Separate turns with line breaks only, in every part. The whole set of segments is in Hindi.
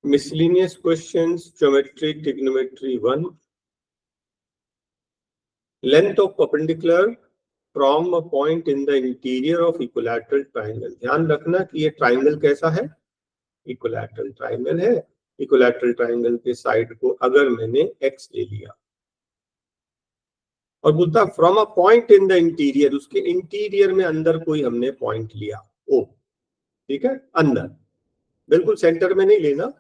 Miscellaneous questions, geometry, trigonometry 1. Length of perpendicular from a point in the interior of equilateral triangle. ध्यान रखना कि ये ट्राइंगल कैसा है, इक्विलैटरल ट्राइंगल है। इक्विलैटरल ट्राइंगल के साइड को अगर मैंने x ले लिया और बोलता from a point in the interior, उसके इंटीरियर में अंदर कोई हमने पॉइंट लिया ओ, ठीक है, अंदर, बिल्कुल सेंटर में नहीं लेना।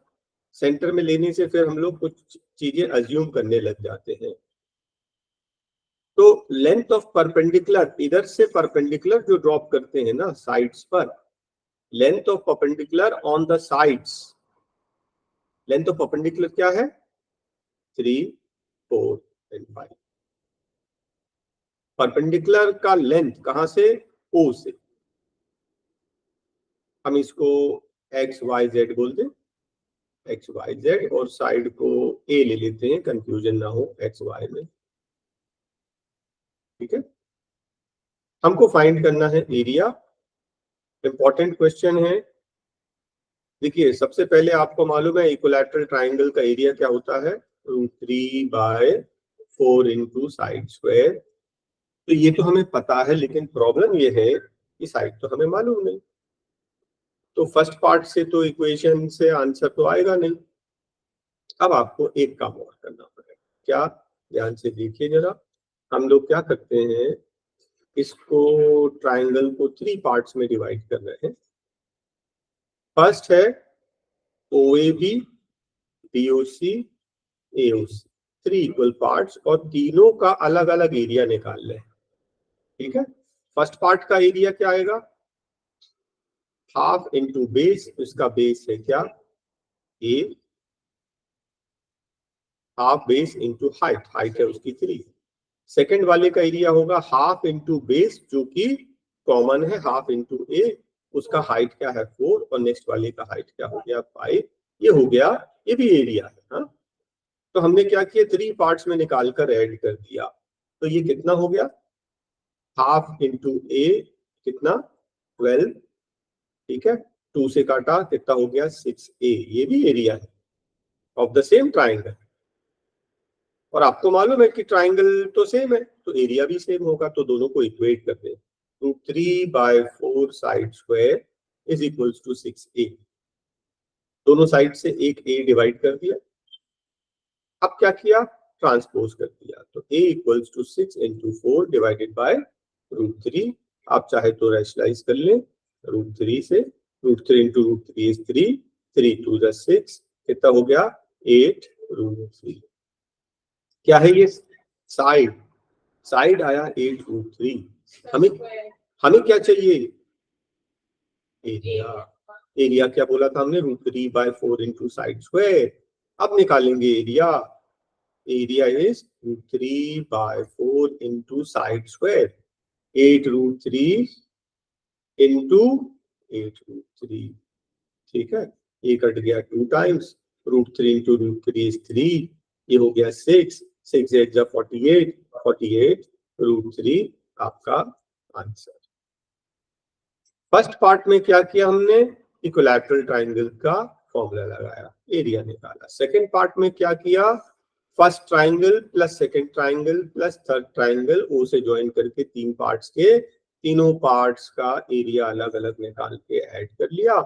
सेंटर में लेने से फिर हम लोग कुछ चीजें अज्यूम करने लग जाते हैं। तो लेंथ ऑफ परपेंडिकुलर, इधर से परपेंडिकुलर जो ड्रॉप करते हैं ना साइड्स पर, length of perpendicular on the sides, length of perpendicular क्या है, 3, 4 एंड 5। परपेंडिकुलर का लेंथ कहां से, ओ से। हम इसको एक्स वाई जेड बोल दें, एक्स वाई जेड, और साइड को ए ले लेते हैं, कंफ्यूजन ना हो एक्स वाई में, ठीक है। हमको फाइंड करना है एरिया, इंपॉर्टेंट क्वेश्चन है। देखिए सबसे पहले आपको मालूम है इक्विलैटरल ट्राइंगल का एरिया क्या होता है, 3/4 इंटू साइड स्क्वायर। तो ये तो हमें पता है, लेकिन प्रॉब्लम ये है कि साइड तो हमें मालूम नहीं। तो फर्स्ट पार्ट से तो इक्वेशन से आंसर तो आएगा नहीं। अब आपको एक काम और करना पड़ेगा, क्या, ध्यान से देखिए जरा। हम लोग क्या करते हैं, इसको ट्राइंगल को 3 पार्ट्स में डिवाइड कर रहे हैं। फर्स्ट है OAB, DOC, AOC, 3 equal parts, और तीनों का अलग अलग एरिया निकाल लें, ठीक है। फर्स्ट पार्ट का एरिया क्या आएगा, हाफ इंटू बेस, इसका बेस है क्या, A, half base into height, height है उसकी 3। सेकेंड वाले का एरिया होगा हाफ इंटू बेस, जो कि कॉमन है, हाफ इंटू ए, उसका हाइट क्या है 4, और नेक्स्ट वाले का हाइट क्या हो गया 5। ये हो गया, ये भी एरिया है। हाँ, तो हमने क्या किया, 3 पार्ट्स में निकाल कर ऐड कर दिया। तो ये कितना हो गया, हाफ इंटू ए कितना 12, ठीक है, 2 से काटा कितना हो गया 6A। ये भी एरिया है ऑफ द सेम ट्राइंगल। और आपको मालूम है कि ट्राइंगल तो सेम है, तो एरिया भी सेम होगा, तो दोनों को इक्वेट कर दें। तो 3/4 side square is equals to 6A। दोनों साइड से एक A डिवाइड कर दिया। अब क्या किया, ट्रांसपोज कर दिया, तो A equals to 6 into 4 divided by √3। आप चाहे तो रैशनलाइज कर लें √3 से, √3 इंटू √3 इज 3, 3 2 = 6, कितना हो गया 8 √3। क्या है ये, साइड, साइड आया 8√3। हमें हमें क्या चाहिए, एरिया। एरिया क्या बोला था हमने, √3/4 इंटू साइड स्क्वायर। अब निकालेंगे area, area is √3/4 into side square, 8√3 into 8√3, ठीक है। ये कट गया 2 टाइम्स, √3 इंटू √3 इज 3, ये हो गया 6, 6 8 = 48, 48 √3 आपका आंसर। फर्स्ट पार्ट में क्या किया हमने, इक्विलैटरल ट्राइंगल का फॉर्मूला लगाया, एरिया निकाला। सेकंड पार्ट में क्या किया, first triangle plus second triangle plus third triangle O से ज्वाइन करके 3 पार्ट्स के, तीनों पार्ट्स का एरिया अलग अलग निकाल के ऐड कर लिया।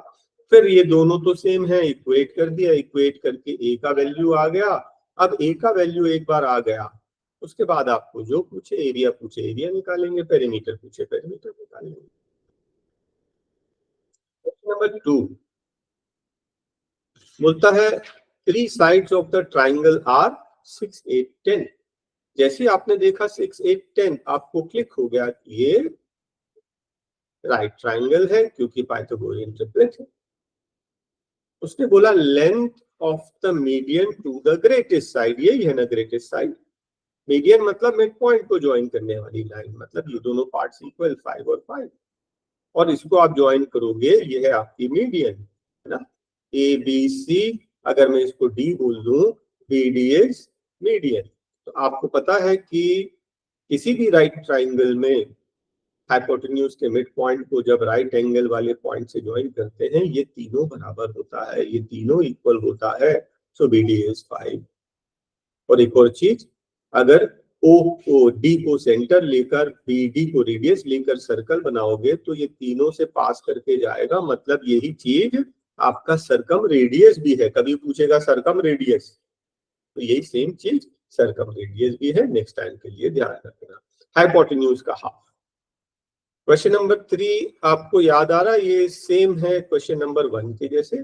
फिर ये दोनों तो सेम है, इक्वेट कर दिया, इक्वेट करके ए का वैल्यू आ गया। अब ए का वैल्यू एक बार आ गया, उसके बाद आपको जो पूछे एरिया पूछे एरिया निकालेंगे, पेरीमीटर पूछे पेरीमीटर निकालेंगे। नंबर 2 बोलता है 3 sides of the triangle are 6 8 10। जैसे आपने देखा 6 8 10, आपको क्लिक हो गया कि ये राइट ट्राइंगल है, क्योंकि पाइथागोरियन ट्रिपलेट है। उसने बोला length of the median to the greatest side, यही है ना ग्रेटेस्ट साइड। मीडियन मतलब मिड पॉइंट को ज्वाइन करने वाली लाइन, मतलब ये दोनों पार्ट्स इक्वल 5 और 5, और इसको आप ज्वाइन करोगे, ये है आपकी मीडियन, है ना। ABC, अगर मैं इसको D बोल दूं, BD इज मीडियन। तो आपको पता है कि किसी भी राइट ट्राइंगल में हाइपोटेन्यूज के मिड पॉइंट को जब राइट एंगल वाले पॉइंट से ज्वाइन करते हैं ये तीनों बराबर होता है, ये तीनों इक्वल होता है, सो BD इज 5। और एक और चीज, अगर O को D को सेंटर लेकर BD को रेडियस लेकर सर्कल बनाओगे तो ये तीनों से पास करके जाएगा, मतलब यही चीज आपका सरकम रेडियस भी है। कभी पूछेगा सरकम रेडियस, तो यही सेम चीज सरकम रेडियस भी है। नेक्स्ट टाइम के लिए ध्यान रखना। हाइपोटेन्यूज का हाफ। क्वेश्चन नंबर 3 आपको याद आ रहा है, ये सेम है क्वेश्चन नंबर 1 के जैसे,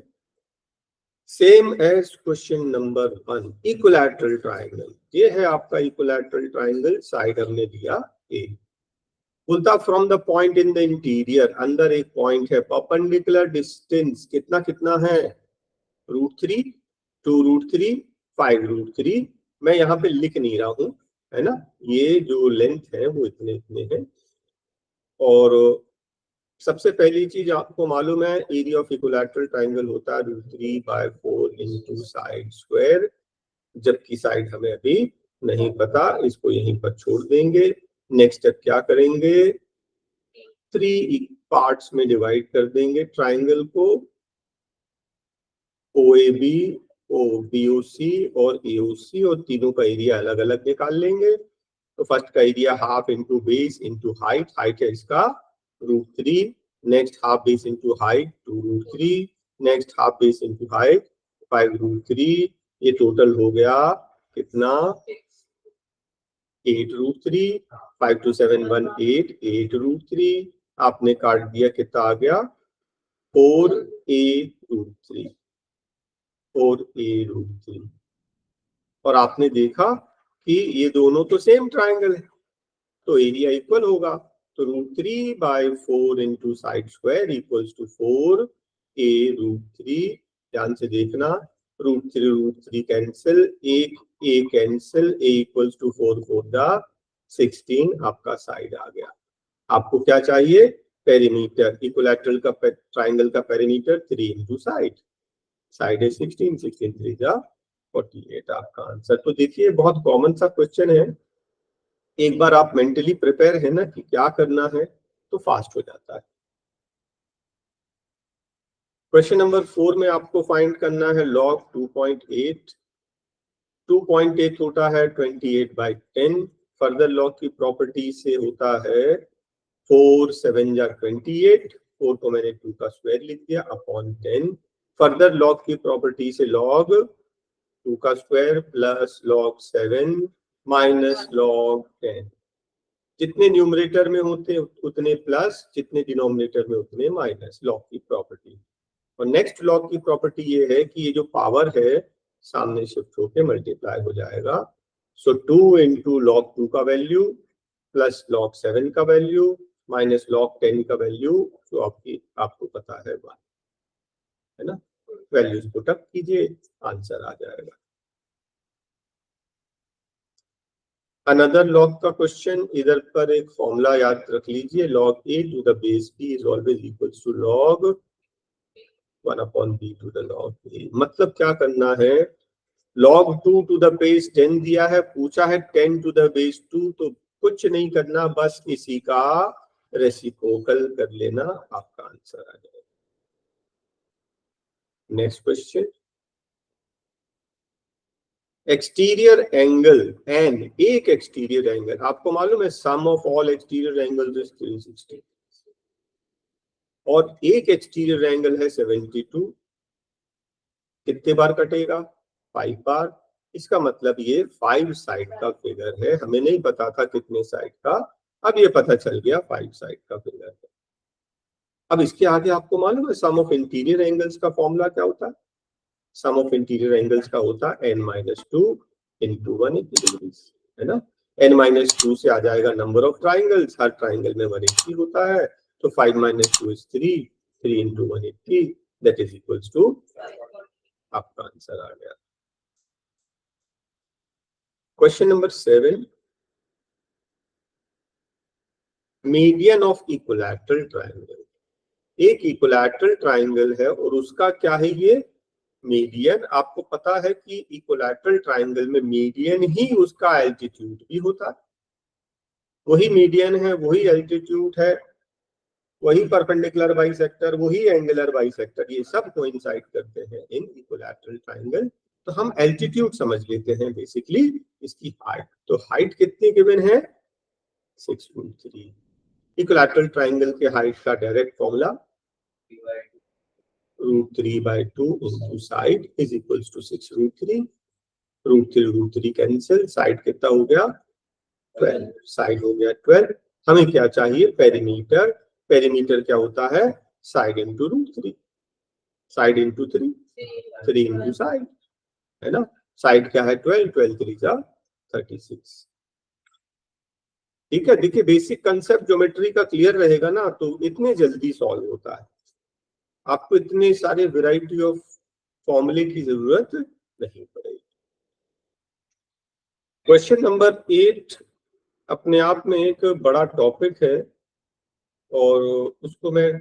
same as question number 1। Equilateral triangle, ये है आपका इक्विलैटरल ट्रायंगल, साइड हमने दिया ए। बोलता from the point in the interior, अंदर एक पॉइंट है, परपेंडिकुलर डिस्टेंस कितना कितना है, √3, 2√3, 5√3। मैं यहाँ पे लिख नहीं रहा हूँ, है ना, ये जो लेंथ है वो इतने इतने हैं। और सबसे पहली चीज आपको मालूम है, एरिया ऑफ इक्विलैटरल ट्रायंगल होता है √3/4 इंटू साइड स्क्वायर, जबकि साइड हमें अभी नहीं पता, इसको यहीं पर छोड़ देंगे। नेक्स्ट स्टेप क्या करेंगे, 3 पार्ट्स में डिवाइड कर देंगे ट्रायंगल को, OAB, OBOC और AOC, और तीनों का एरिया अलग अलग निकाल लेंगे। तो फर्स्ट का area half into base into height, height है इसका √3, next half base into height 2√3, next half base into height 5√3, ये टोटल हो गया कितना, 8√3, 5 2 7 1 8, 8√3, आपने काट दिया, कितना आ गया 4A√3, 4A√3। और आपने देखा कि ये दोनों तो सेम ट्रायंगल है, तो एरिया इक्वल होगा, तो √3/4 into side square equals to 4A√3। ध्यान से देखना, √3 कैंसिल, एक A cancel, A equals to 4 4 16, आपका साइड आ गया। आपको क्या चाहिए, पेरीमीटर, इक्विलैटरल का ट्रायंगल का पेरीमीटर 3 इंटू साइड, साइड है 16, 16 3 48, आपका आंसर। तो देखिए बहुत कॉमन सा क्वेश्चन है, एक बार आप मेंटली प्रिपेयर है ना कि क्या करना है तो फास्ट हो जाता है। क्वेश्चन नंबर 4 में आपको फाइंड करना है log 2.8। 2.8 होता है 28/10। फर्दर लॉग की प्रॉपर्टी से होता है 4 7 जा 28, 4 को मैंने 2 का स्क्वायर लिख दिया अपॉन 10। फर्दर लॉग की प्रॉपर्टी से log 2 का square plus log 7 minus log 10, जितने न्यूमरेटर में होते उतने प्लस, जितने डिनोमिनेटर में उतने माइनस, लॉग की प्रॉपर्टी। और नेक्स्ट लॉग की प्रॉपर्टी ये है कि ये जो पावर है सामने शिफ्ट होके मल्टीप्लाई हो जाएगा। सो 2 इंटू log 2 का वैल्यू प्लस log 7 का वैल्यू माइनस log 10 का वैल्यू, जो आपको पता है बात, है ना, वैल्यूज पुट अप कीजिए, आंसर आ जाएगा। अनदर लॉग का क्वेश्चन, इधर पर एक फॉर्मूला याद रख लीजिए, log a to the base b is always equals to log 1 upon b to the log a। मतलब क्या करना है, log 2 to the base 10 दिया है, पूछा है 10 to the base 2, तो कुछ नहीं करना, बस इसी का रेसिप्रोकल कर लेना, आपका आंसर आ जाएगा। Next question, exterior angle and, एक एक्सटीरियर एंगल, आपको मालूम है sum of all exterior angles is 360, और एक एक्सटीरियर एंगल है 72, कितने बार कटेगा, 5 बार। इसका मतलब ये 5 साइड का फिगर है, हमें नहीं पता था कितने साइड का, अब ये पता चल गया 5 साइड का फिगर है। अब इसके आगे आपको मालूम है सम ऑफ इंटीरियर एंगल्स का फॉर्मूला क्या होता है, सम ऑफ इंटीरियर एंगल्स का होता है n-2 इंटू 180 डिग्रीज, है ना। n-2 से आ जाएगा नंबर ऑफ ट्राइंगल्स, हर ट्राइंगल में 180 होता है, तो 5 - 2 is 3, 3 into 180 that is equals to, आपका आंसर आ गया। Question number 7, median of equilateral triangle. एक इक्विलैटरल ट्राइंगल है और उसका क्या है ये मीडियन। आपको पता है कि इक्विलैटरल ट्राइंगल में मीडियन ही उसका एल्टीट्यूड भी होता है, वही मीडियन है, वही एल्टीट्यूड है, वही परपेंडिकुलर बाइसेक्टर, वही एंगुलर बाइसेक्टर, ये सब कोइंसाइड करते हैं इन इक्विलैटरल ट्रायंगल। तो हम एल्टीट्यूड समझ लेते हैं बेसिकली इसकी हाइट। तो हाइट कितनी गिवन है? 6√3। इक्विलैटरल ट्रायंगल के हाइट का direct formula √3/2 into side is equals to 6√3। √3 cancel, side कितना हो गया? 12। साइड हो गया 12। हमें क्या चाहिए? पेरीमीटर। पेरीमीटर क्या होता है? Side into √3। Side into 3, 3 into side, है ना। साइड क्या है? 12, 12 3 जा 36। ठीक है। देखिए बेसिक कंसेप्ट ज्योमेट्री का क्लियर रहेगा ना तो इतने जल्दी सॉल्व होता है, आपको इतने सारे वैरायटी ऑफ फॉर्मूले की जरूरत नहीं पड़ेगी। क्वेश्चन नंबर 8 अपने आप में एक बड़ा टॉपिक है और उसको मैं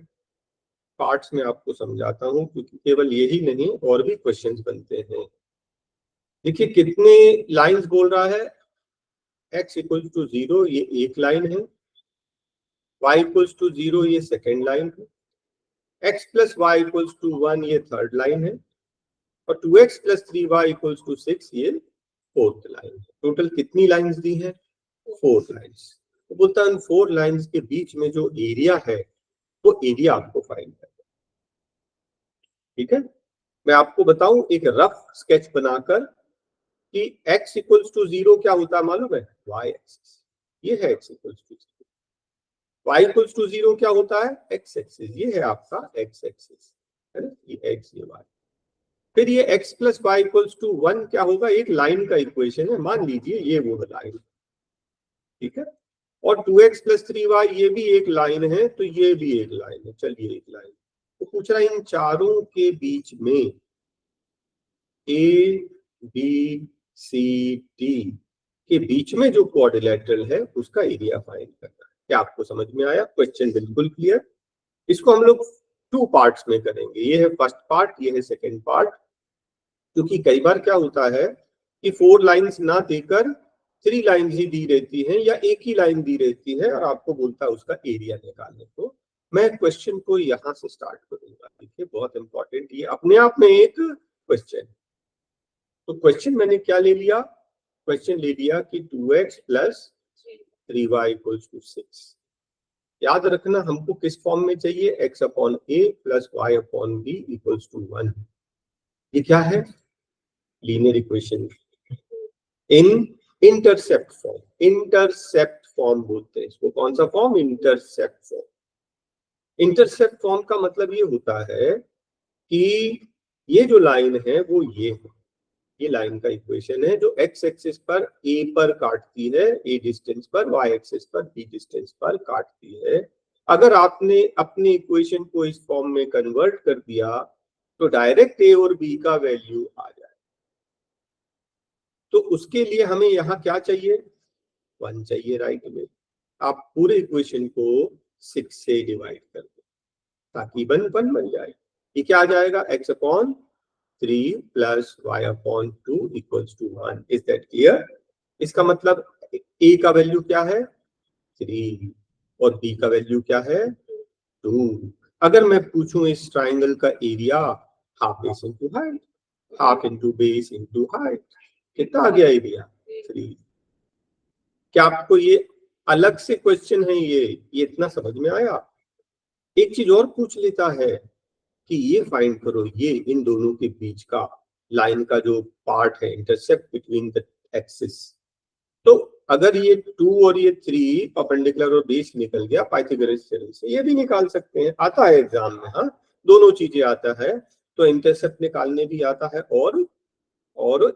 पार्ट्स में आपको समझाता हूं, क्योंकि केवल यही नहीं और भी क्वेश्चंस बनते हैं। देखिए कितने लाइंस बोल रहा है? x इक्वल्स टू 0 ये एक लाइन है, y इक्वल्स टू 0 ये सेकेंड लाइन है, x plus y equals to 1 ये थर्ड लाइन है, और 2x plus 3y equals to 6 ये फोर्थ लाइन है। टोटल कितनी लाइंस दी है? 4 लाइंस। तो बोलता है 4 लाइंस के बीच में जो एरिया है वो एरिया आपको फाइंड करना। ठीक है, मैं आपको बताऊं एक रफ स्केच बनाकर कि x इक्वल्स टू 0 क्या होता है मालूम है? y axis. ये है x equals to 0। y equals to 0 क्या होता है? x axis. ये है आपका x एक्सिस, है ना, ये x ये y। फिर ये x plus y equals to 1 क्या होगा? एक लाइन का इक्वेशन है, मान लीजिए ये वो लाइन। ठीक है, और 2x प्लस 3y ये भी एक लाइन है, तो ये भी एक लाइन है। चलिए एक लाइन तो पूछ रहा है इन चारों के बीच में ए बी सी डी के बीच में जो क्वाड्रिलेटरल है उसका एरिया फाइंड करना है। क्या आपको समझ में आया? क्वेश्चन बिल्कुल क्लियर। इसको हम लोग 2 पार्ट्स में करेंगे। ये है फर्स्ट पार्ट, ये है सेकेंड पार्ट। क्योंकि कई बार क्या होता है कि 4 लाइंस ना देकर 3 लाइंस ही दी रहती हैं या एक ही लाइन दी रहती है और आपको बोलता है उसका एरिया निकालने को। मैं क्वेश्चन को यहां से स्टार्ट करूंगा। देखिए बहुत इंपॉर्टेंट, ये अपने आप में एक क्वेश्चन। तो क्वेश्चन मैंने क्या ले लिया? क्वेश्चन ले लिया कि 2x plus 3y equals to 6। याद रखना हमको किस फॉर्म में चाहिए? x upon a plus y upon b equals to 1। ये क्या है? Linear equation in intercept form. Intercept form बोलते हैं इसको। कौन सा form? Intercept form. Intercept form का मतलब ये होता है कि ये जो लाइन है वो ये है। ये लाइन का इक्वेशन है जो x एक्सिस पर a पर काटती है, a डिस्टेंस पर, y एक्सिस पर b डिस्टेंस पर काटती है। अगर आपने अपने इक्वेशन को इस फॉर्म में कन्वर्ट कर दिया तो डायरेक्ट a और b का वैल्यू आ जाए। तो उसके लिए हमें यहाँ क्या चाहिए? 1 चाहिए, राइट में। आप पूरे इक्वेशन को 6 से डिवाइड कर दो ताकि 1 बन जाए। ये क्या आ जाएगा? x upon 3 plus y upon 2 equals to 1। Is that clear? इसका मतलब a का वैल्यू क्या है? 3 और b का वैल्यू क्या है? 2। अगर मैं पूछूं इस ट्राइंगल का area, half base into height, half into base into height, कितना आ गया एरिया? 3। क्या आपको ये अलग से क्वेश्चन है? ये इतना समझ में आया? एक चीज और पूछ लेता है कि ये फाइंड करो, ये इन दोनों के बीच का लाइन का जो पार्ट है, इंटरसेप्ट बिटवीन द एक्सिस। तो अगर ये 2 और ये 3 परपेंडिकुलर और बेस निकल गया पाइथागोरस थ्योरम से, ये भी निकाल सकते हैं, आता है एग्जाम में। हाँ, दोनों चीजें आता है। तो इंटरसेप्ट निकालने भी आता है और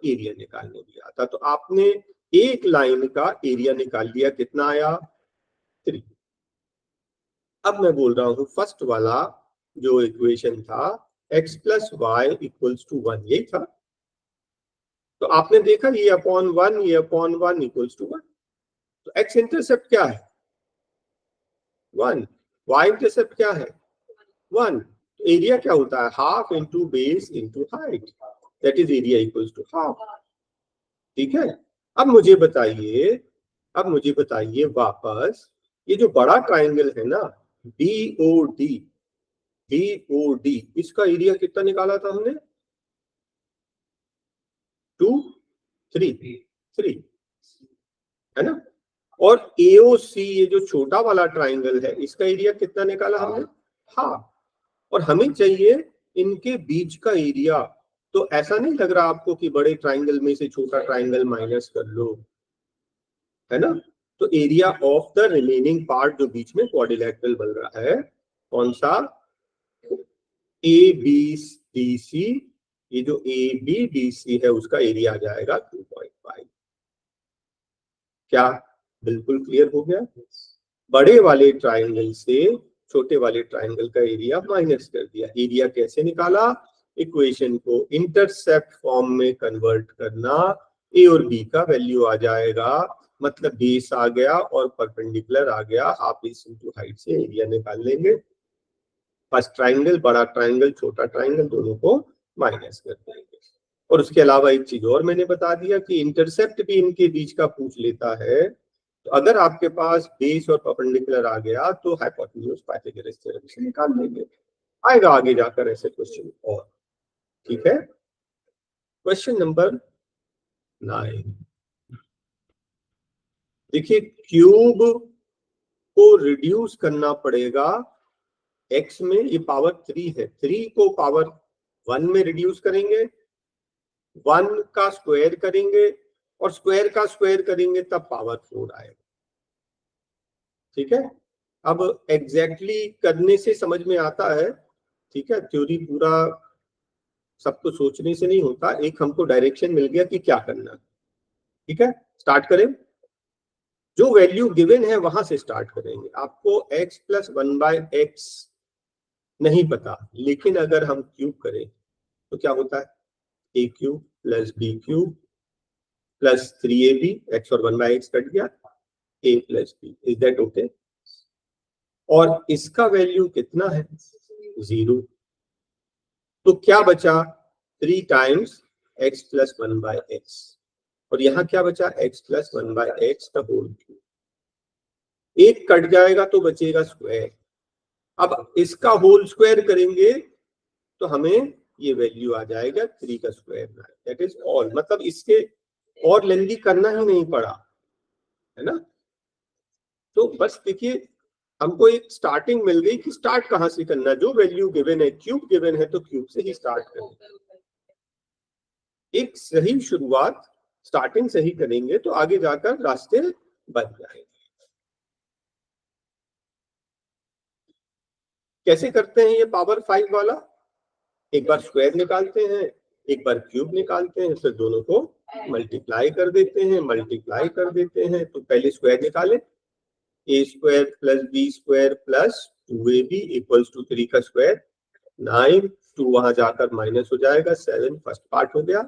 एरिया निकालने भी आता है। तो आपने एक लाइन का एरिया निकाल लिया, कितना आया? 3। अब मैं बोल रहा हूं फर्स्ट वाला जो इक्वेशन था x plus y equals to 1, यही था। तो आपने देखा ये अपॉन 1, ये अपॉन 1 इक्वल्स टू 1। तो x इंटरसेप्ट क्या है? 1। y इंटरसेप्ट क्या है? 1। तो एरिया क्या होता है? Half into base into height, that is area equals to half. ठीक है, अब मुझे बताइए अब मुझे बताइए वापस, ये जो बड़ा ट्राइंगल है ना BOD, BOD, इसका एरिया कितना निकाला था हमने? 2 3 3, है ना? और AOC, ये जो छोटा वाला ट्राइंगल है, इसका एरिया कितना निकाला हमने? हाफ। और हमें चाहिए इनके बीच का एरिया। तो ऐसा नहीं लग रहा आपको कि बड़े ट्राइंगल में से छोटा ट्राइंगल माइनस कर लो, है ना? तो area of the remaining part जो बीच में क्वाड्रिलैटरल बन रहा है, कौन सा? ABDC, ये जो ABDC है उसका एरिया आ जाएगा 2.5। क्या बिल्कुल क्लियर हो गया? बड़े वाले ट्राइंगल से छोटे वाले ट्राइंगल का एरिया माइनस कर दिया। एरिया कैसे निकाला? इक्वेशन को इंटरसेप्ट फॉर्म में कन्वर्ट करना, ए और बी का वैल्यू आ जाएगा, मतलब बेस आ गया और परपेंडिकुलर आ गया, हाफ बेस इनटू हाइट से एरिया निकाल लेंगे। फर्स्ट ट्राइंगल, बड़ा ट्राइंगल, छोटा ट्राइंगल, दोनों को माइनस कर देंगे। और उसके अलावा एक चीज और मैंने बता दिया कि इंटरसेप्ट भी इनके बीच का पूछ लेता है। तो अगर आपके पास बेस और परपेंडिकुलर आ गया तो हाइपोटेन्यूज पाइथागोरस थ्योरम से निकाल लेंगे। आएगा आगे जाकर ऐसे क्वेश्चन और, ठीक है? क्वेश्चन नंबर 9, देखिए क्यूब को रिड्यूस करना पड़ेगा x में, ये पावर 3 है, 3 को पावर 1 में रिड्यूस करेंगे, 1 का स्क्वायर करेंगे और स्क्वायर का स्क्वायर करेंगे तब पावर 4 आएगा। ठीक है? अब एग्जैक्टली करने से समझ में आता है, ठीक है? थ्योरी पूरा सबको सोचने से नहीं होता, एक हमको डायरेक्शन मिल गया कि क्या करना। ठीक है, स्टार्ट करें। जो वैल्यू गिवन है वहां से स्टार्ट करेंगे। आपको x प्लस 1/x नहीं पता, लेकिन अगर हम क्यूब करें तो क्या होता है? a cube plus b cube plus 3ab, x और 1/x कट गया, a plus b, is that okay? और इसका वैल्यू कितना है? 0। तो क्या बचा? 3 टाइम्स x प्लस 1/x, और यहाँ क्या बचा? x प्लस 1/x का होल क्यूब। एक कट जाएगा तो बचेगा स्क्वायर। अब इसका होल स्क्वायर करेंगे तो हमें ये वैल्यू आ जाएगा 3 का स्क्वायर, दैट इज ऑल। मतलब इसके और लेंदी करना ही नहीं पड़ा, है ना? तो बस देखिए, हमको एक स्टार्टिंग मिल गई कि स्टार्ट कहां से करना है। जो वैल्यू गिवन है, क्यूब गिवन है, तो क्यूब से ही स्टार्ट करें। एक सही शुरुआत, स्टार्टिंग सही करेंगे तो आगे जाकर रास्ते बन जाएंगे। कैसे करते हैं ये पावर 5 वाला? एक बार स्क्वायर निकालते हैं, एक बार क्यूब निकालते हैं, फिर दोनों को मल्टीप्लाई कर देते हैं, मल्टीप्लाई कर देते हैं। तो पहले स्क्वायर निकालें, a square plus b square plus 2ab equals to 3 का स्क्वायर 9, 2 वहां जाकर माइनस हो जाएगा 7, फर्स्ट पार्ट हो गया।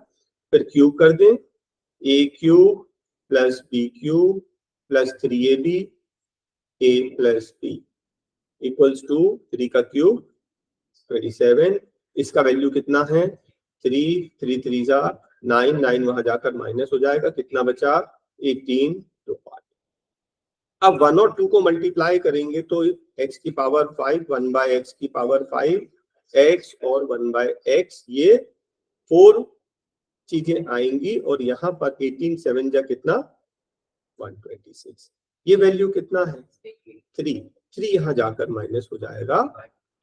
फिर क्यूब कर दें, a cube plus b cube plus 3ab a plus b equals to 3 का क्यूब 27। इसका वैल्यू कितना है? 3, 3 3 जा 9, 9 वहां जाकर माइनस हो जाएगा, कितना बचा? 18, तो 5। अब 1 और 2 को मल्टीप्लाई करेंगे तो x की पावर 5, 1/x की पावर 5, x और 1/x, ये 4 चीजें आएंगी। और यहाँ पर 18 7 जा कितना? 126। ये वैल्यू कितना है? 3, 3 यहाँ जाकर माइनस हो जाएगा,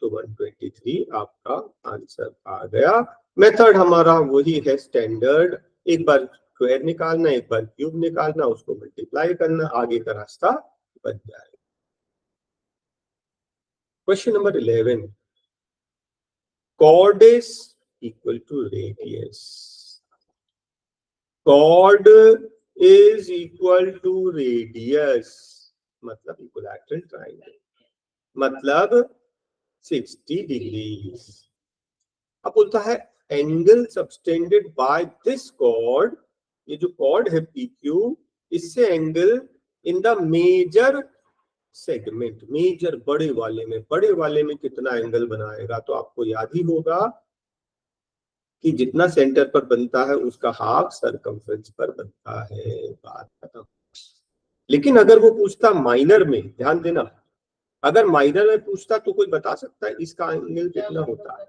तो 123 आपका आंसर आ गया। मेथड हमारा वही है स्टैंडर्ड, एक बार स्क्वायर निकालना, एक बार क्यूब निकालना, उसको मल्टीप्लाई करना, आगे का रास्ता बन जाएगा। Question number 11, chord is equal to radius. Chord is equal to radius, मतलब इक्विलैटरल ट्रायंगल, मतलब 60 डिग्री। अब बोलता है angle subtended by this chord, ये जो कॉर्ड है PQ, इससे angle in the major segment, major बड़े वाले में, बड़े वाले में कितना एंगल बनाएगा? तो आपको याद ही होगा कि जितना सेंटर पर बनता है उसका हाफ सरकमफ्रेंस पर बनता है। बात खत्म। लेकिन अगर वो पूछता माइनर में, ध्यान देना, अगर माइनर में पूछता तो कोई बता सकता है इसका एंगल कितना होता है?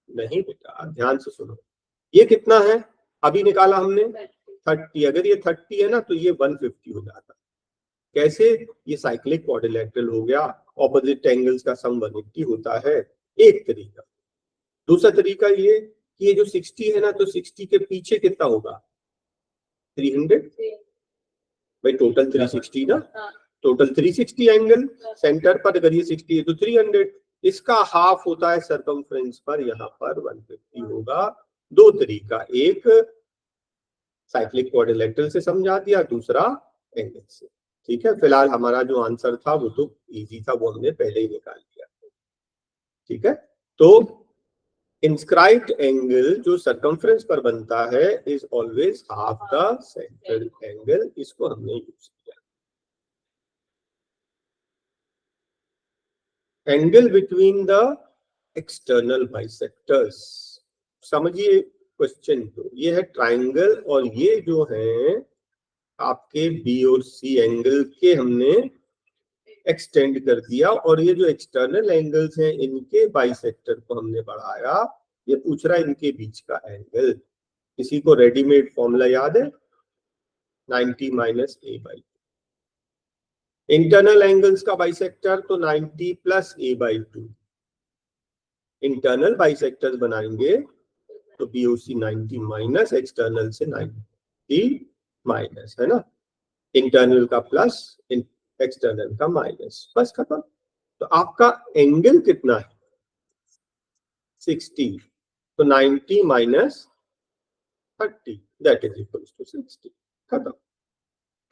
नहीं बेटा, ध्यान से सुनो, ये कितना है अभी निकाला हमने 30, अगर ये 30 है ना तो ये 150 हो जाता है। कैसे? ये साइक्लिक क्वाड्रिलेटरल हो गया, ऑपोजिट एंगल्स का सम 180 होता है, एक तरीका। दूसरा तरीका ये कि ये जो 60 है ना, तो 60 के पीछे कितना होगा? 300, भाई टोटल 360 ना, टोटल 360 एंगल, सेंटर पर अगर ये 60 है तो 300, इसका हाफ होता है सरकमफ्रेंस पर, यहाँ पर 150 होगा। दो तरीका, एक साइक्लिक क्वाड्रिलेटरल से समझा दिया, दूसरा एंगल से। ठीक है, फिलहाल हमारा जो आंसर था वो तो इजी था, वो हमने पहले ही निकाल लिया। ठीक है, तो इंस्क्राइब्ड एंगल जो सरकमफ्रेंस पर बनता है is always half the central angle, इसको हमने यूज किया। Angle between the external bisectors, समझिए क्वेश्चन को, ये है ट्राइंगल और ये जो है आपके बी और सी एंगल के हमने एक्सटेंड कर दिया, और ये जो एक्सटर्नल एंगल्स हैं इनके बाइसेक्टर को हमने बढ़ाया। ये पूछ रहा है इनके बीच का एंगल, किसी को रेडीमेड फॉर्मूला याद है? 90 minus A by, internal angles का बाइसेक्टर तो 90 plus A by 2, internal bisectors बनाएंगे तो बीओसी 90 माइनस एक्सटर्नल से 90 माइनस, है ना, इंटरनल का प्लस एक्सटर्नल का माइनस, बस खत्म। तो आपका एंगल कितना है? 60, तो 90 minus 30 that is equal to 60, खत्म।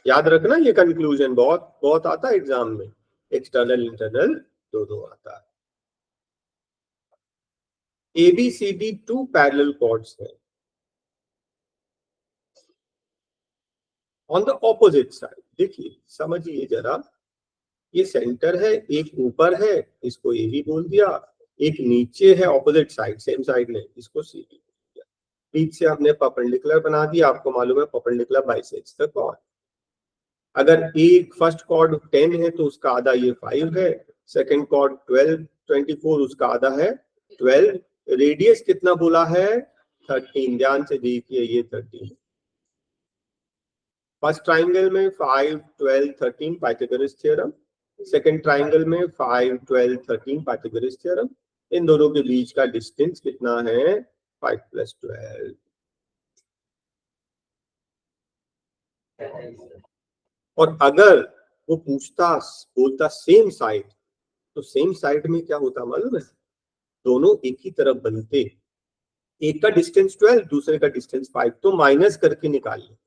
याद रखना ये कंक्लूजन बहुत बहुत आता है एग्जाम में, एक्सटर्नल इंटरनल दोनों आता है। ABCD 2 पैरेलल कॉर्ड्स है ऑन द ऑपोजिट साइड। देखिए समझिए जरा, ये सेंटर है, एक ऊपर है, इसको ए भी बोल दिया, एक नीचे है ऑपोजिट साइड, सेम साइड में, इसको सी भी बोल दिया। बीच से हमने परपेंडिकुलर बना दिया, आपको मालूम है परपेंडिकुलर बाइसेक्ट्स द कॉर्ड। अगर एक फर्स्ट कॉर्ड 10 है तो उसका आधा ये 5 है, सेकंड कॉर्ड 12 24 उसका आधा है 12, रेडियस कितना बोला है? 13, ध्यान से देखिए ये 13। फर्स्ट ट्राइंगल में 5 12 13 पाइथागोरस थ्योरम, सेकंड ट्राइंगल में 5 12 13 पाइथागोरस थ्योरम, इन दोनों के बीच का डिस्टेंस कितना है? 5 प्लस 12। और अगर वो पूछता बोलता सेम साइड, तो सेम साइड में क्या होता मालूम है? दोनों एक ही तरफ बनते, एक का डिस्टेंस 12 दूसरे का डिस्टेंस 5, तो माइनस करके निकालिए।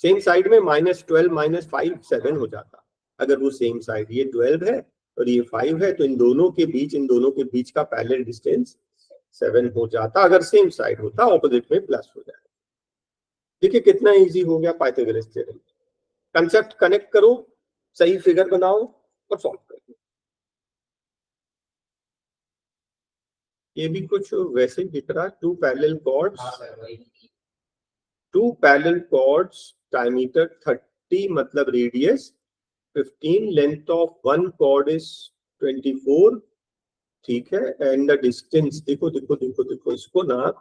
सेम साइड में -12 -5 7 हो जाता। अगर वो सेम साइड, ये 12 है और ये 5 है, तो इन दोनों के बीच का पैरेलल डिस्टेंस 7 हो जाता, अगर सेम साइड होता, ऑपोजिट में प्लस हो जाए। देखिए कितना इजी हो गया पाइथागोरस थ्योरम। कंसेप्ट कनेक्ट करो, सही फिगर बनाओ और सॉल्व करो। ये भी कुछ वैसे ही दिख रहा, टू पैरेलल कॉर्ड्स, डायमीटर 30 मतलब radius 15, length of one chord is 24, ठीक है, एंड द डिस्टेंस, देखो देखो देखो देखो, इसको ना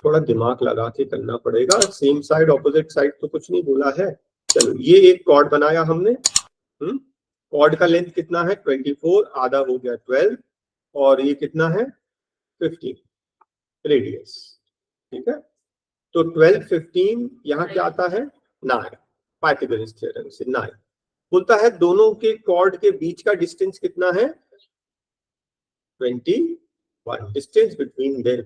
थोड़ा दिमाग लगा के करना पड़ेगा। सेम साइड ऑपोजिट साइड तो कुछ नहीं बोला है। चलो ये एक कॉर्ड बनाया हमने, कॉर्ड का लेंथ कितना है? 24, आधा हो गया 12, और ये कितना है? 15 रेडियस, ठीक है। तो 12 15 यहाँ क्या आता है? 9, पाइथागोरस थ्योरम से 9 बोलता है दोनों के कॉर्ड के बीच का डिस्टेंस कितना है? 21, डिस्टेंस बिटवीन देयर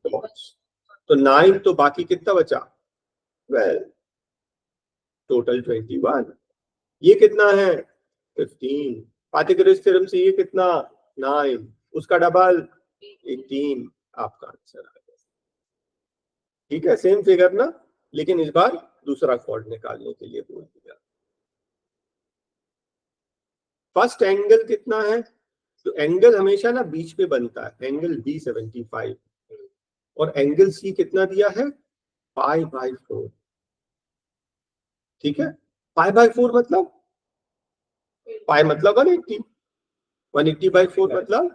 कॉर्ड्स। तो 9, तो बाकी कितना बचा? 12, टोटल 21। ये कितना है? 15, पाइथागोरस थ्योरम से ये कितना? 9, उसका डबल 18, आपका आंसर आ गया। ठीक है, सेम फिगर ना, लेकिन इस बार दूसरा कॉर्ड निकालने के लिए बोल दिया। फर्स्ट एंगल कितना है? तो एंगल हमेशा ना बीच पे बनता है, एंगल बी 75, और एंगल सी कितना दिया है? 5/4। ठीक है। पाई बाय 4 मतलब पाई मतलब 180, 180 बाय 4 मतलब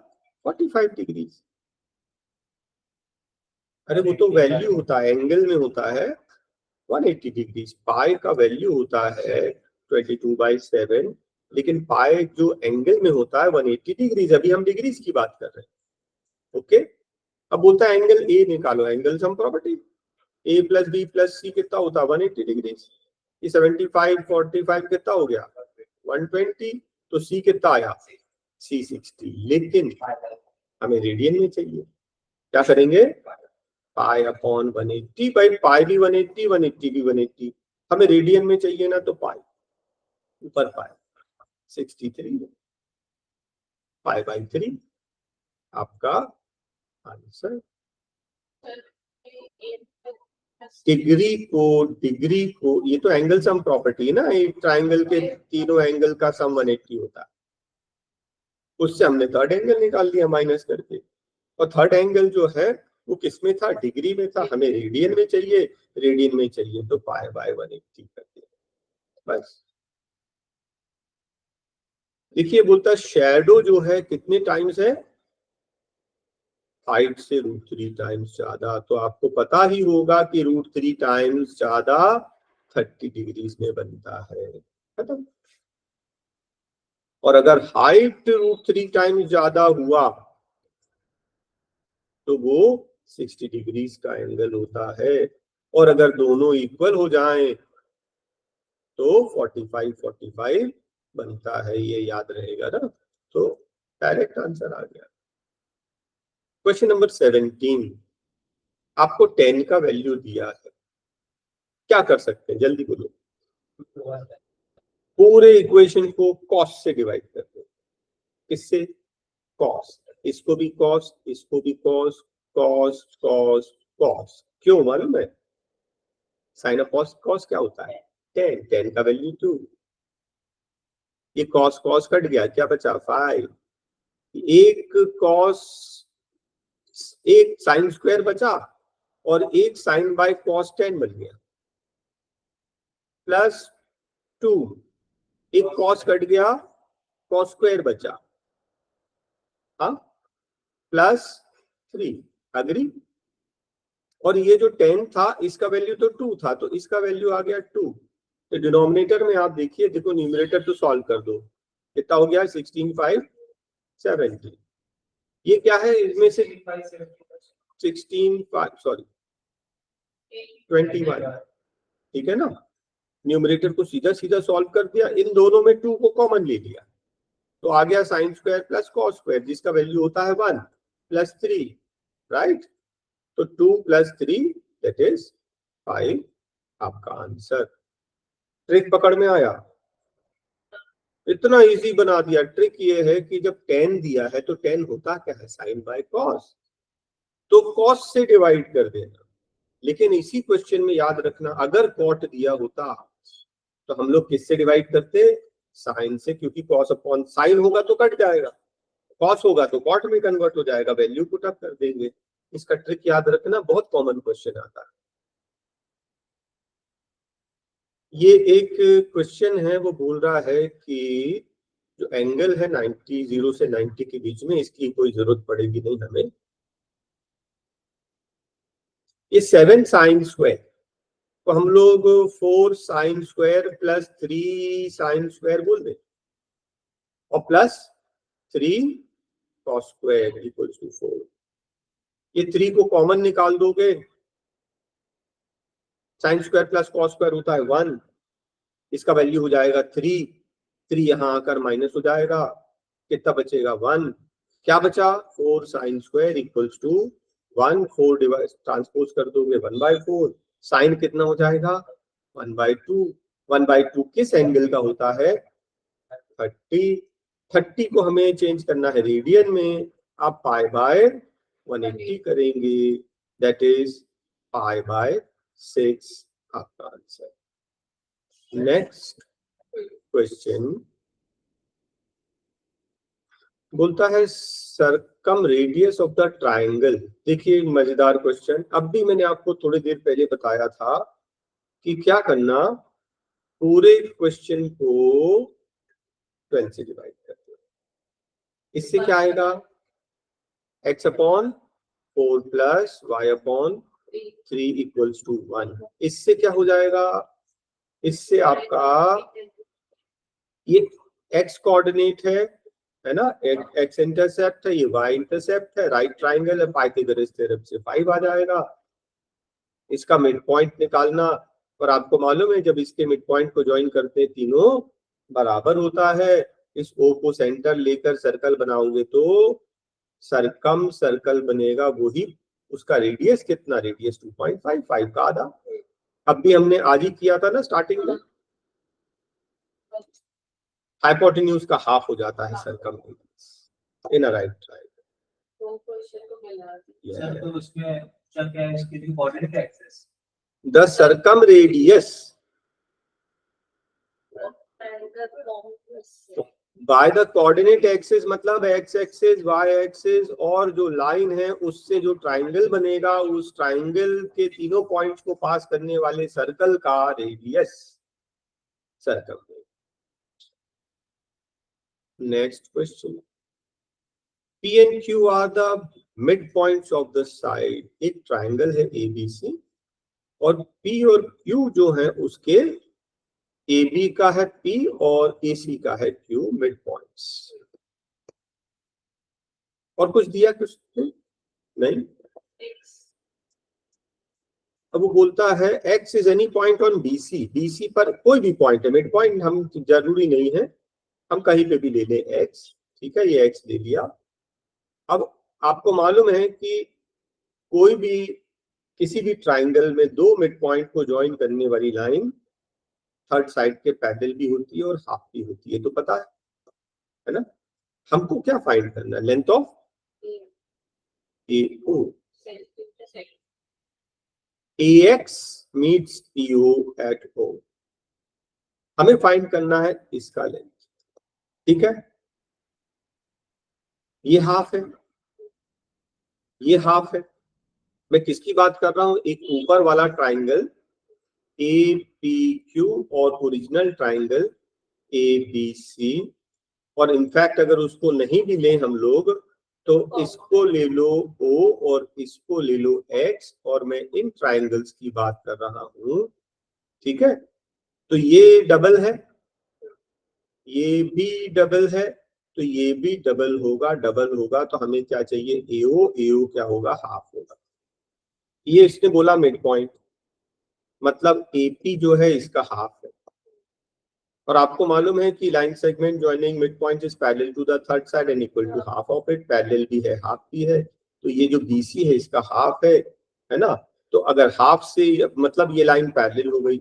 45 डिग्री। अरे वो तो वैल्यू होता है, एंगल में होता है 180 डिग्री। पाई का वैल्यू होता है 22/7, लेकिन पाई जो एंगल में होता है 180 डिग्रीज। अभी हम डिग्रीज की बात कर रहे हैं। ओके, अब बोलता है एंगल ए निकालो, एंगल सम प्रॉपर्टी। ए प्लस बी प्लस सी कितना होता है 180 डिग्रीज। ये 75 45 कितना हो गया 120, तो सी कितना आया सी 60। लेकिन हमें रेडियन में चाहिए, क्या करेंगे पाई अपॉन 180 बाई पाई भी 180 180 भी 180। हमें रेडियन में चाहिए ना, तो पाई ऊपर पाई 63 पाई बाई 3 आपका आंसर। डिग्री को ये तो एंगल सम प्रॉपर्टी है ना, एक ट्राइंगल के तीनों एंगल का सम 180 होता है। उससे हमने थर्ड एंगल निकाल दिया माइनस करके, और थर्ड एंगल जो है वो किसमें था डिग्री में था, हमें रेडियन में चाहिए। रेडियन में चाहिए तो पाई बाय 180 कर दिया बस। देखिए बोलता शैडो जो है कितने टाइम्स है, हाइट से √3 टाइम्स ज्यादा। तो आपको पता ही होगा कि √3 टाइम्स ज्यादा 30 डिग्रीज में बनता है, खत्म। और अगर हाइट √3 टाइम्स ज्यादा हुआ तो वो 60 डिग्रीज का एंगल होता है। और अगर दोनों इक्वल हो जाएं तो 45 बनता है, ये याद रहेगा ना। तो डायरेक्ट आंसर आ गया। क्वेश्चन नंबर 17, आपको 10 का वैल्यू दिया है, क्या कर सकते हैं जल्दी बोलो। पूरे इक्वेशन को कॉस से डिवाइड कर दो। किससे, कॉस। इसको भी कॉस, इसको भी कॉस, कॉस कॉस कॉस। क्यों मालूम है, साइन ऑफ कॉस, कॉस क्या होता है 10, 10 का वैल्यू 2। ये कॉस कॉस कट गया, क्या बचा 5। एक कॉस, एक साइन स्क्वायर बचा, और एक साइन बाय कॉस 10 बन गया, प्लस 2। एक कॉस कट गया, कॉस स्क्वायर बचा, हाँ, प्लस 3। अग्री। और ये जो 10 था इसका वैल्यू तो 2 था, तो इसका वैल्यू आ गया 2। तो डिनोमिनेटर में आप देखिए, देखो न्यूमरेटर तो सॉल्व कर दो, कितना हो गया 16 5 70। ये क्या है इसमें से 16 5 सॉरी 21, ठीक है ना। न्यूमरेटर को सीधा सीधा सॉल्व कर दिया, इन दोनों में 2 को कॉमन ले लिया, तो आ गया sign square plus cos square, जिसका वैल्यू होता है 1 प्लस 3, राइट। तो 2 प्लस 3 दैट इज 5 आपका आंसर। ट्रिक पकड़ में आया, इतना इजी बना दिया। ट्रिक ये है कि जब 10 दिया है तो 10 होता क्या है साइन बाय कॉस, तो कॉस से डिवाइड कर देना। लेकिन इसी क्वेश्चन में याद रखना, अगर कॉट दिया होता तो हम लोग किससे डिवाइड करते, साइन से, क्योंकि कॉस अपॉन साइन होगा तो कट जाएगा, कॉस होगा तो कॉट में कन्वर्ट हो जाएगा, वैल्यू पुट अप कर देंगे। इसका ट्रिक याद रखना, बहुत कॉमन क्वेश्चन आता है। ये एक क्वेश्चन है, वो बोल रहा है कि जो एंगल है 90 0 से 90 के बीच में, इसकी कोई जरूरत पड़ेगी नहीं हमें। ये 7 साइन स्क्वायर, तो हम लोग 4 sine square plus 3 sine square बोल दें, और plus 3 cos square equals to 4। ये 3 को कॉमन निकाल दोगे, sine square plus cos square होता है 1, इसका वैल्यू हो जाएगा 3। 3 यहां आकर माइनस हो जाएगा, कितना बचेगा 1। क्या बचा 4 sine square equals to 1, 4 divide transpose कर दोगे 1/4, साइन कितना हो जाएगा 1/2। 1/2 किस एंगल का होता है 30। 30 को हमें चेंज करना है रेडियन में, आप पाई बाय 180 करेंगे, दैट इज पाई बाय 6 आपका आंसर। नेक्स्ट क्वेश्चन बोलता है सरकम रेडियस ऑफ द ट्राइंगल। देखिए मजेदार क्वेश्चन, अब भी मैंने आपको थोड़ी देर पहले बताया था कि क्या करना, पूरे क्वेश्चन को 12 से डिवाइड करते हैं। इससे क्या आएगा, x upon 4 plus y upon 3 equals to 1। इससे क्या हो जाएगा, इससे आपका ये x कोऑर्डिनेट है ना, x इंटरसेप्ट है, ये y इंटरसेप्ट है, राइट ट्राइंगल है, पाइथागोरस थ्योरम से 5 आ जाएगा। इसका मिड पॉइंट निकालना, और आपको मालूम है जब इसके मिड पॉइंट को ज्वाइन करते हैं तीनों बराबर होता है। इस O को सेंटर लेकर सर्कल बनाओगे तो सरकम सर्कल बनेगा, वही उसका रेडियस कितना, रेडियस 2.55 का आधा। अब भी हमने आज ही किया था ना स्टार्टिंग में, हाइपोटेन्यूज का हाफ हो जाता है circum in a right triangle. The circumradius by the coordinate axis, मतलब x एक्सिस, y एक्सिस और जो लाइन है उससे जो ट्राइंगल बनेगा, उस ट्राइंगल के तीनों पॉइंट्स को पास करने वाले सर्कल का radius circum. Next question, P and Q are the midpoints of the side। एक ट्राइंगल है ABC और P और Q जो है उसके AB का है P और AC का है Q मिड पॉइंट्स। और कुछ दिया, कुछ नहीं। अब वो बोलता है X is any point on BC। BC पर कोई भी पॉइंट है, मिड पॉइंट हम जरूरी नहीं है, हम कहीं पे भी ले लें X। ठीक है, ये X ले लिया। अब आपको मालूम है कि कोई भी किसी भी ट्राइंगल में दो मिड पॉइंट को ज्वाइन करने वाली लाइन थर्ड साइड के पैरेलल भी होती है और हाफ भी होती है, तो पता है ना। हमको क्या फाइंड करना है, length of AO। AX meets PO at O। हमें फाइंड करना है इसका लेंथ। ठीक है, ये हाफ है, ये हाफ है। मैं किसकी बात कर रहा हूं, एक ऊपर वाला ट्राइंगल APQ और ओरिजिनल ट्राइंगल ABC। और इनफैक्ट अगर उसको नहीं भी लें हम लोग तो इसको ले लो O और इसको ले लो X, और मैं इन ट्राइंगल्स की बात कर रहा हूं। ठीक है, तो ये डबल है, ये भी डबल है, तो ये भी डबल होगा, डबल होगा तो हमें क्या चाहिए, AO। AO क्या होगा, हाफ होगा। ये इसने बोला मिड पॉइंट, मतलब AP जो है इसका हाफ है। और आपको मालूम है कि line segment joining mid point is parallel to the third side and equal to half of it. Parallel भी है, हाफ भी है, तो ये जो BC है इसका हाफ है ना। तो अगर हाफ से मतलब ये लाइन पैरेलल हो गई।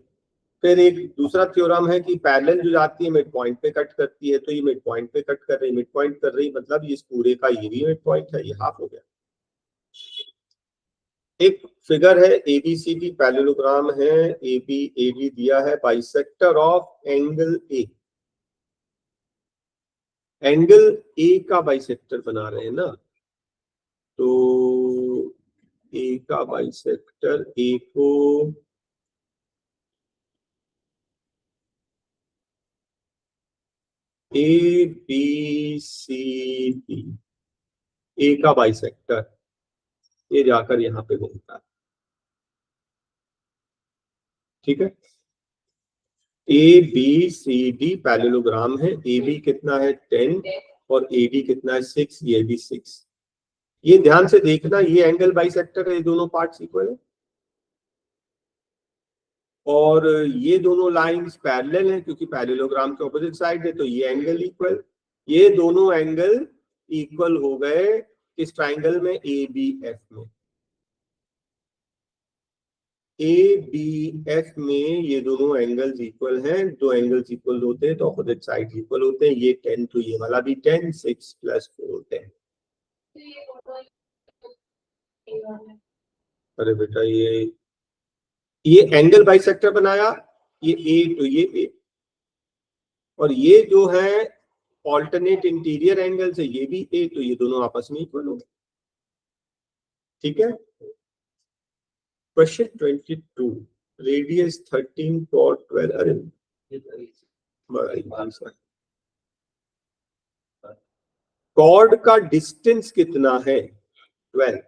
फिर एक दूसरा थ्योरम है कि पैरेलल जो जाती है मिड पॉइंट पे कट करती है, तो ये मिड पॉइंट पे कट कर रही, मिड पॉइंट कर रही, मतलब इस पूरे का ये भी मिड पॉइंट है, ये हाफ हो गया। एक फिगर है ABCD पैरेललोग्राम है, ABAD दिया है, bisector of angle A। Angle A का बाइसेक्टर बना रहे हैं ना, तो A का बाइसेक्टर A को ABCD, A का बाइसेक्टर ये जाकर यहां पे घूमता है। ठीक है, ABCD पैरेललोग्राम है। AB कितना है 10 और AD कितना है 6, ये भी 6। ये ध्यान से देखना, ये एंगल बाइसेक्टर है, ये दोनों पार्ट्स इक्वल है और ये दोनों लाइंस पैरेलल हैं क्योंकि पैरेललोग्राम के ऑपोजिट साइड है, तो ये एंगल इक्वल, ये दोनों एंगल इक्वल हो गए इस ट्राइंगल में ABF में। ABF में ये दोनों एंगल्स इक्वल हैं, दो एंगल्स इक्वल होते हैं तो ऑपोजिट साइड इक्वल होते हैं। ये 10 तो ये वाला भी 10, 6 + 4 10। अरे बेटा ये एंगल बाइसेक्टर बनाया, ये A तो ये A, और ये जो है ऑल्टरनेट इंटीरियर एंगल से ये भी A, तो ये दोनों आपस में इक्वल हो गए। ठीक है, क्वेश्चन 22, रेडियस 13 cot 12। अरे कॉर्ड का डिस्टेंस कितना है? 12।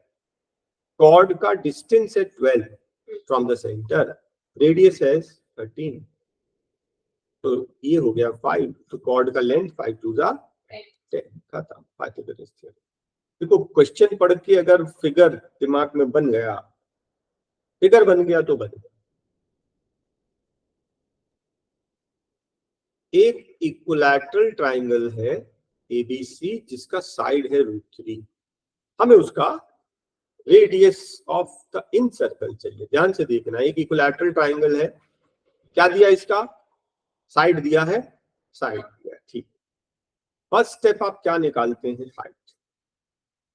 कॉर्ड का डिस्टेंस है 12 फ्रॉम द सेंटर, रेडियस है 13, तो ये हो गया 5, तो कॉर्ड का लेंथ 5 2 जा 10, खत्म पाइथागोरस थ्योरम। देखो क्वेश्चन पढ़ के अगर फिगर दिमाग में बन गया, फिगर बन गया तो बन गया। एक इक्विलैटरल ट्राइंगल है एबीसी जिसका साइड है √3, हमें उसका radius of the in circle चाहिए। ध्यान से देखना, एक इक्विलैटरल ट्राइंगल है, क्या दिया इसका? साइड दिया है, साइड दिया है, ठीक। फर्स्ट स्टेप आप क्या निकालते हैं? हाइट।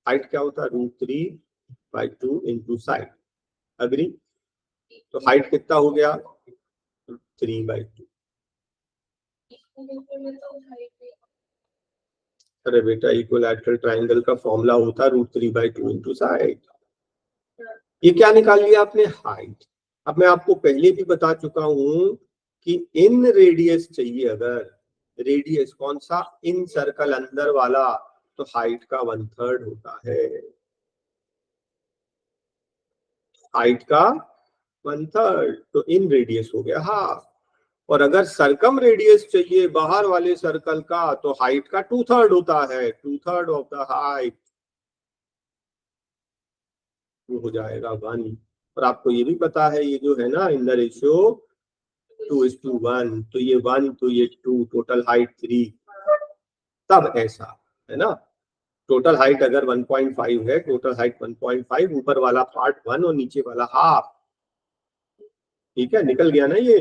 हाइट क्या होता है? √3/2 इंटू साइड। अग्री? तो हाइट कितना हो गया? 3/2। अरे बेटा, इक्विलैटरल ट्राइंगल का फॉर्मूला होता है √3/2 इंटू साइड। ये क्या निकाल लिया आपने? हाइट। अब मैं आपको पहले भी बता चुका हूं कि इन रेडियस चाहिए, अगर रेडियस कौन सा? इन सर्कल अंदर वाला, तो हाइट का 1/3 होता है। हाइट का 1/3, तो इन रेडियस हो गया हाफ। और अगर सरकम रेडियस चाहिए बाहर वाले सर्कल का, तो हाइट का 2/3 होता है, 2/3 ऑफ द हाइट, वो हो जाएगा 1। और आपको ये भी पता है, ये जो है ना इन द रेशियो 2:1, तो ये 1 तो ये 2, टोटल हाइट 3, तब ऐसा है ना। टोटल हाइट अगर 1.5 है, टोटल हाइट 1.5, ऊपर वाला पार्ट 1 और नीचे वाला हाफ, ठीक है, निकल गया ना ये।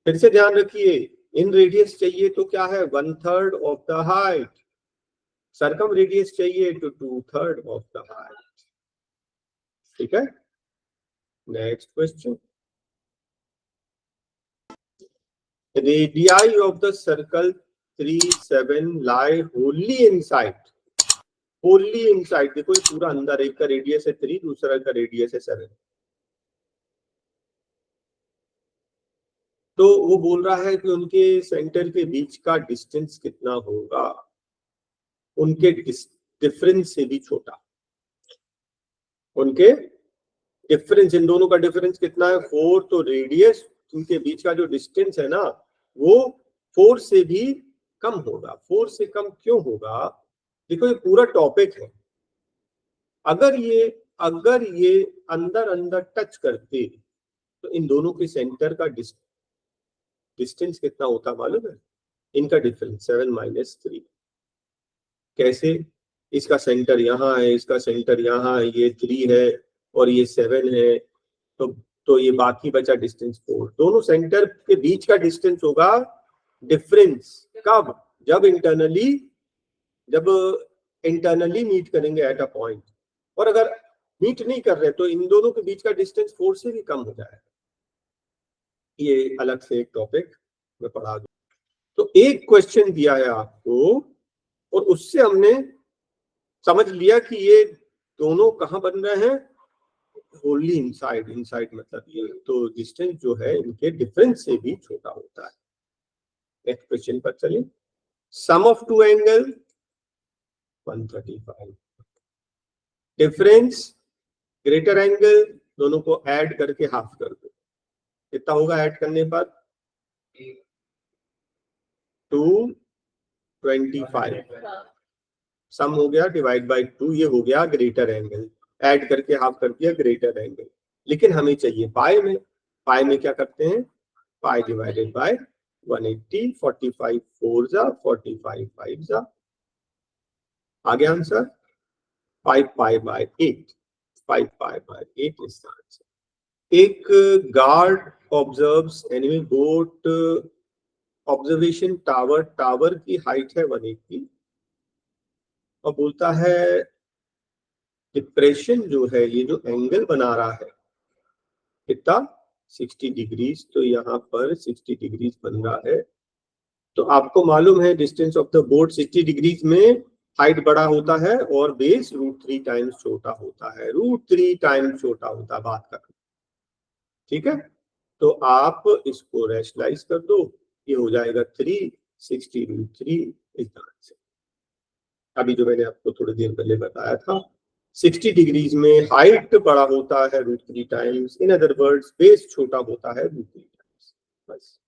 फिर से ध्यान रखिए, इन रेडियस चाहिए तो क्या है? 1/3 ऑफ द हाइट। सरकम रेडियस चाहिए तो 2/3 ऑफ द हाइट, ठीक है। Next question, radii of the circle 3, 7 lie Holi inside. Holi inside, देखो ये पूरा अंदर, एक का रेडियस है 3, दूसरा का रेडियस है 7। तो वो बोल रहा है कि उनके सेंटर के बीच का डिस्टेंस कितना होगा, उनके डिफरेंस से भी छोटा। उनके डिफरेंस, इन दोनों का डिफरेंस कितना है? 4, तो रेडियस उनके बीच का जो डिस्टेंस है ना, वो 4 से भी कम होगा। 4 से कम क्यों होगा? देखो ये पूरा टॉपिक है, अगर ये अंदर अंदर टच करते तो इन दोनों के सेंटर का डिस्टेंस कितना होता मालूम है? इनका डिफरेंस 7 - 3। कैसे? इसका सेंटर यहाँ है, इसका सेंटर यहाँ है, ये 3 है और ये 7 है, तो ये बाकी बचा डिस्टेंस 4। दोनों सेंटर के बीच का डिस्टेंस होगा डिफरेंस। कब? जब इंटरनली मीट करेंगे एट अ पॉइंट। और अगर मीट नहीं कर रहे तो इन दोनों के बीच का डिस्टेंस 4 से भी कम हो जाएगा। ये अलग से एक टॉपिक मैं पढ़ा दूं। तो एक क्वेश्चन दिया है आपको और उससे हमने समझ लिया कि ये दोनों कहाँ बन रहे हैं? होली इनसाइड। इनसाइड मतलब ये, तो डिस्टेंस जो है इनके डिफरेंस से भी छोटा होता है। नेक्स्ट क्वेश्चन पर चलिए। Sum of two angle 135, difference greater angle, दोनों को ऐड करके हाफ कर दो। कितना होगा ऐड करने पर? 225। सम हो गया डिवाइड बाय 2, ये हो गया ग्रेटर एंगल, ऐड करके हाफ कर दिया ग्रेटर एंगल। लेकिन हमें चाहिए पाई में। पाई में क्या करते हैं? पाई डिवाइडेड बाय 180, 45 4 जा 45 5 जा, आ गया answer 5 pi by 8। 5 pi by 8 is the answer. एक guard observes enemy boat observation tower, tower की हाइट है 180 और बोलता है डिप्रेशन जो है, ये जो एंगल बना रहा है कितना? 60 डिग्रीज। तो यहाँ पर 60 डिग्रीज बन रहा है। तो आपको मालूम है distance of the boat 60 degrees में हाइट बड़ा होता है और बेस √3 टाइम्स छोटा होता है। √3 टाइम्स छोटा होता है, बात कर, ठीक है। तो आप इसको रैशनलाइज कर दो ये हो जाएगा 360√3 इस तरह से। अभी जो मैंने आपको थोड़ी देर पहले बताया था, 60 डिग्रीज में हाइट बड़ा होता है √3 times, in other words base छोटा होता है √3 टाइम्स, बस।